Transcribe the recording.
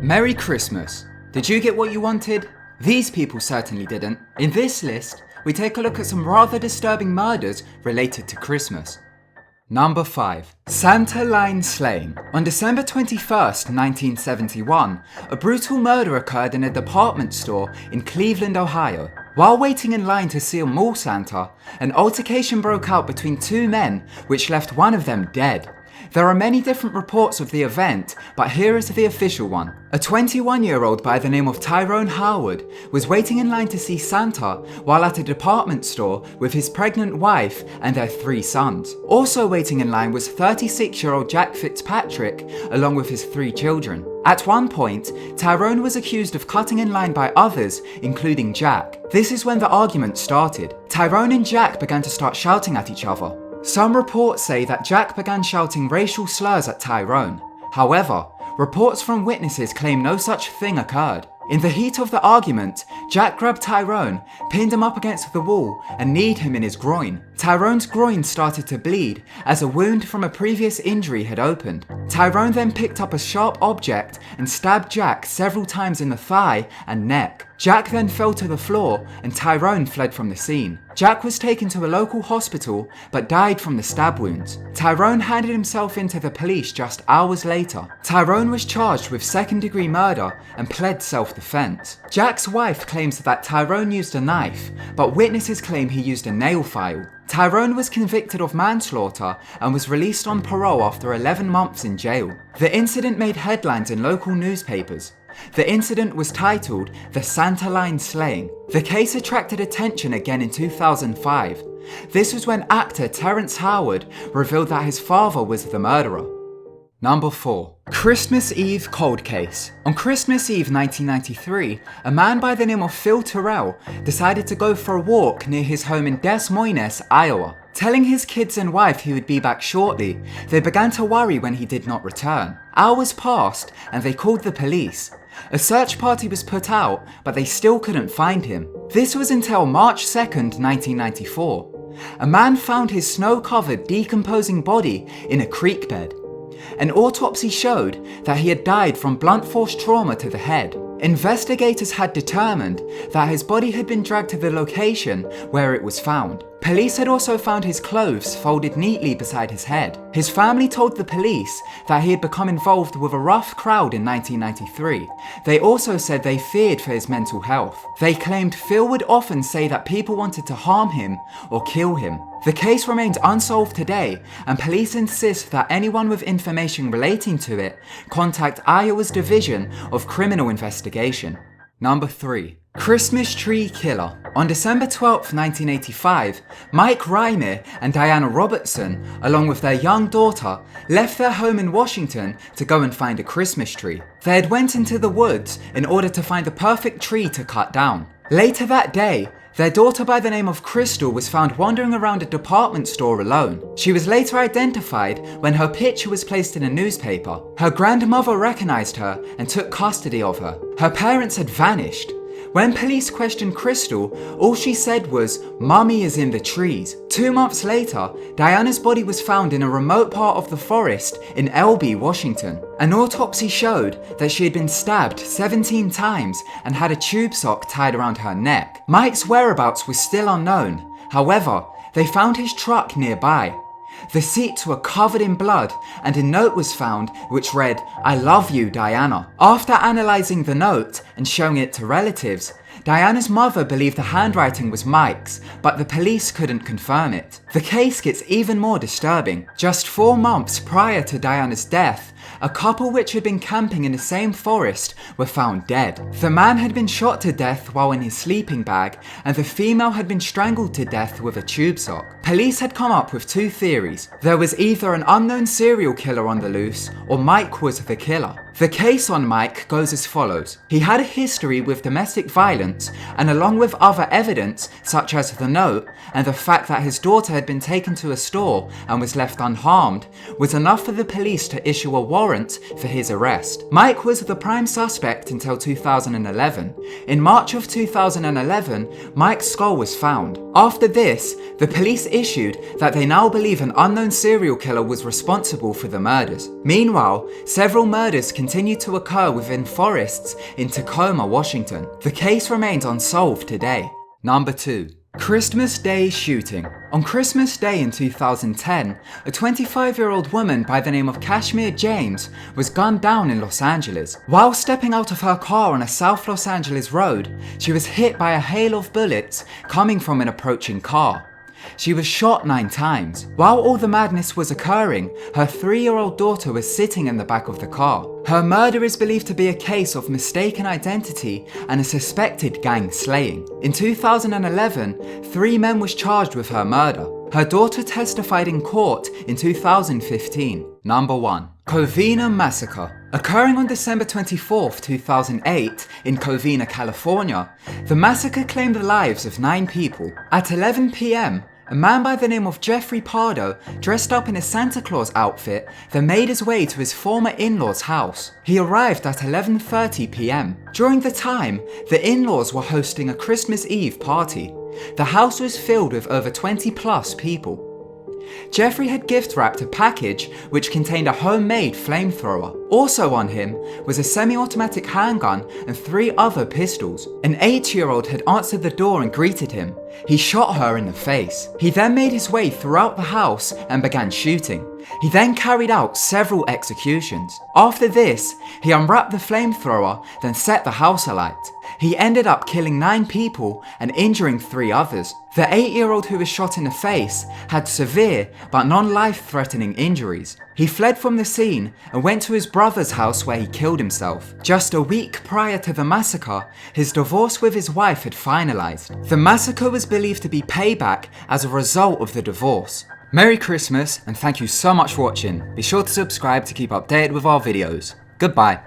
Merry Christmas! Did you get what you wanted? These people certainly didn't. In this list, we take a look at some rather disturbing murders related to Christmas. Number 5. Santa line slaying. On December 21st, 1971, a brutal murder occurred in a department store in Cleveland, Ohio. While waiting in line to see a mall Santa, an altercation broke out between two men, which left one of them dead. There are many different reports of the event, but here is the official one. A 21-year-old by the name of Tyrone Howard was waiting in line to see Santa while at a department store with his pregnant wife and their 3 sons. Also waiting in line was 36-year-old Jack Fitzpatrick along with his 3 children. At one point, Tyrone was accused of cutting in line by others, including Jack. This is when the argument started. Tyrone and Jack began to start shouting at each other. Some reports say that Jack began shouting racial slurs at Tyrone. However, reports from witnesses claim no such thing occurred. In the heat of the argument, Jack grabbed Tyrone, pinned him up against the wall, and kneed him in his groin. Tyrone's groin started to bleed as a wound from a previous injury had opened. Tyrone then picked up a sharp object and stabbed Jack several times in the thigh and neck. Jack then fell to the floor and Tyrone fled from the scene. Jack was taken to a local hospital but died from the stab wounds. Tyrone handed himself in to the police just hours later. Tyrone was charged with second-degree murder and pled self-defense. Jack's wife claims that Tyrone used a knife, but witnesses claim he used a nail file. Tyrone was convicted of manslaughter and was released on parole after 11 months in jail. The incident made headlines in local newspapers. The incident was titled the Santa line slaying. The case attracted attention again in 2005. This was when actor Terrence Howard revealed that his father was the murderer. Number 4. Christmas Eve cold case. On Christmas Eve 1993, a man by the name of Phil Terrell decided to go for a walk near his home in Des Moines, Iowa. Telling his kids and wife he would be back shortly, they began to worry when he did not return. Hours passed and they called the police. A search party was put out, but they still couldn't find him. This was until March 2nd, 1994. A man found his snow-covered, decomposing body in a creek bed. An autopsy showed that he had died from blunt force trauma to the head. Investigators had determined that his body had been dragged to the location where it was found. Police had also found his clothes folded neatly beside his head. His family told the police that he had become involved with a rough crowd in 1993. They also said they feared for his mental health. They claimed Phil would often say that people wanted to harm him or kill him. The case remains unsolved today, and police insist that anyone with information relating to it contact Iowa's Division of Criminal Investigation. Number 3. Christmas Tree Killer. On December 12, 1985, Mike Reimer and Diana Robertson, along with their young daughter, left their home in Washington to go and find a Christmas tree. They had went into the woods in order to find the perfect tree to cut down. Later that day, their daughter by the name of Crystal was found wandering around a department store alone. She was later identified when her picture was placed in a newspaper. Her grandmother recognized her and took custody of her. Her parents had vanished. When police questioned Crystal, all she said was, "Mummy is in the trees." 2 months later, Diana's body was found in a remote part of the forest in Elby, Washington. An autopsy showed that she had been stabbed 17 times and had a tube sock tied around her neck. Mike's whereabouts was still unknown. However, they found his truck nearby. The seats were covered in blood and a note was found which read, "I love you, Diana." After analysing the note and showing it to relatives, Diana's mother believed the handwriting was Mike's, but the police couldn't confirm it. The case gets even more disturbing. Just 4 months prior to Diana's death, a couple which had been camping in the same forest were found dead. The man had been shot to death while in his sleeping bag, and the female had been strangled to death with a tube sock. Police had come up with 2 theories. There was either an unknown serial killer on the loose, or Mike was the killer. The case on Mike goes as follows. He had a history with domestic violence, and along with other evidence, such as the note, and the fact that his daughter had been taken to a store and was left unharmed, was enough for the police to issue a warrant for his arrest. Mike was the prime suspect until 2011. In March of 2011, Mike's skull was found. After this, the police issued that they now believe an unknown serial killer was responsible for the murders. Meanwhile, several murders continued continued to occur within forests in Tacoma, Washington. The case remains unsolved today. Number 2. Christmas Day shooting. On Christmas Day in 2010, a 25-year-old woman by the name of Kashmir James was gunned down in Los Angeles. While stepping out of her car on a South Los Angeles road, she was hit by a hail of bullets coming from an approaching car. She was shot 9 times. While all the madness was occurring, her 3-year-old daughter was sitting in the back of the car. Her murder is believed to be a case of mistaken identity and a suspected gang slaying. In 2011, 3 men was charged with her murder. Her daughter testified in court in 2015. Number 1. Covina Massacre. Occurring on December 24, 2008 in Covina, California, the massacre claimed the lives of 9 people. At 11 p.m., a man by the name of Jeffrey Pardo, dressed up in a Santa Claus outfit, then made his way to his former in-laws' house. He arrived at 11:30 p.m. During the time, the in-laws were hosting a Christmas Eve party. The house was filled with over 20 plus people. Jeffrey had gift-wrapped a package which contained a homemade flamethrower. Also on him was a semi-automatic handgun and 3 other pistols. An 8-year-old had answered the door and greeted him. He shot her in the face. He then made his way throughout the house and began shooting. He then carried out several executions. After this, he unwrapped the flamethrower, then set the house alight. He ended up killing 9 people and injuring 3 others. The 8-year-old who was shot in the face had severe but non-life-threatening injuries. He fled from the scene and went to his brother's house where he killed himself. Just a week prior to the massacre, his divorce with his wife had finalized. The massacre was believed to be payback as a result of the divorce. Merry Christmas and thank you so much for watching. Be sure to subscribe to keep updated with our videos. Goodbye.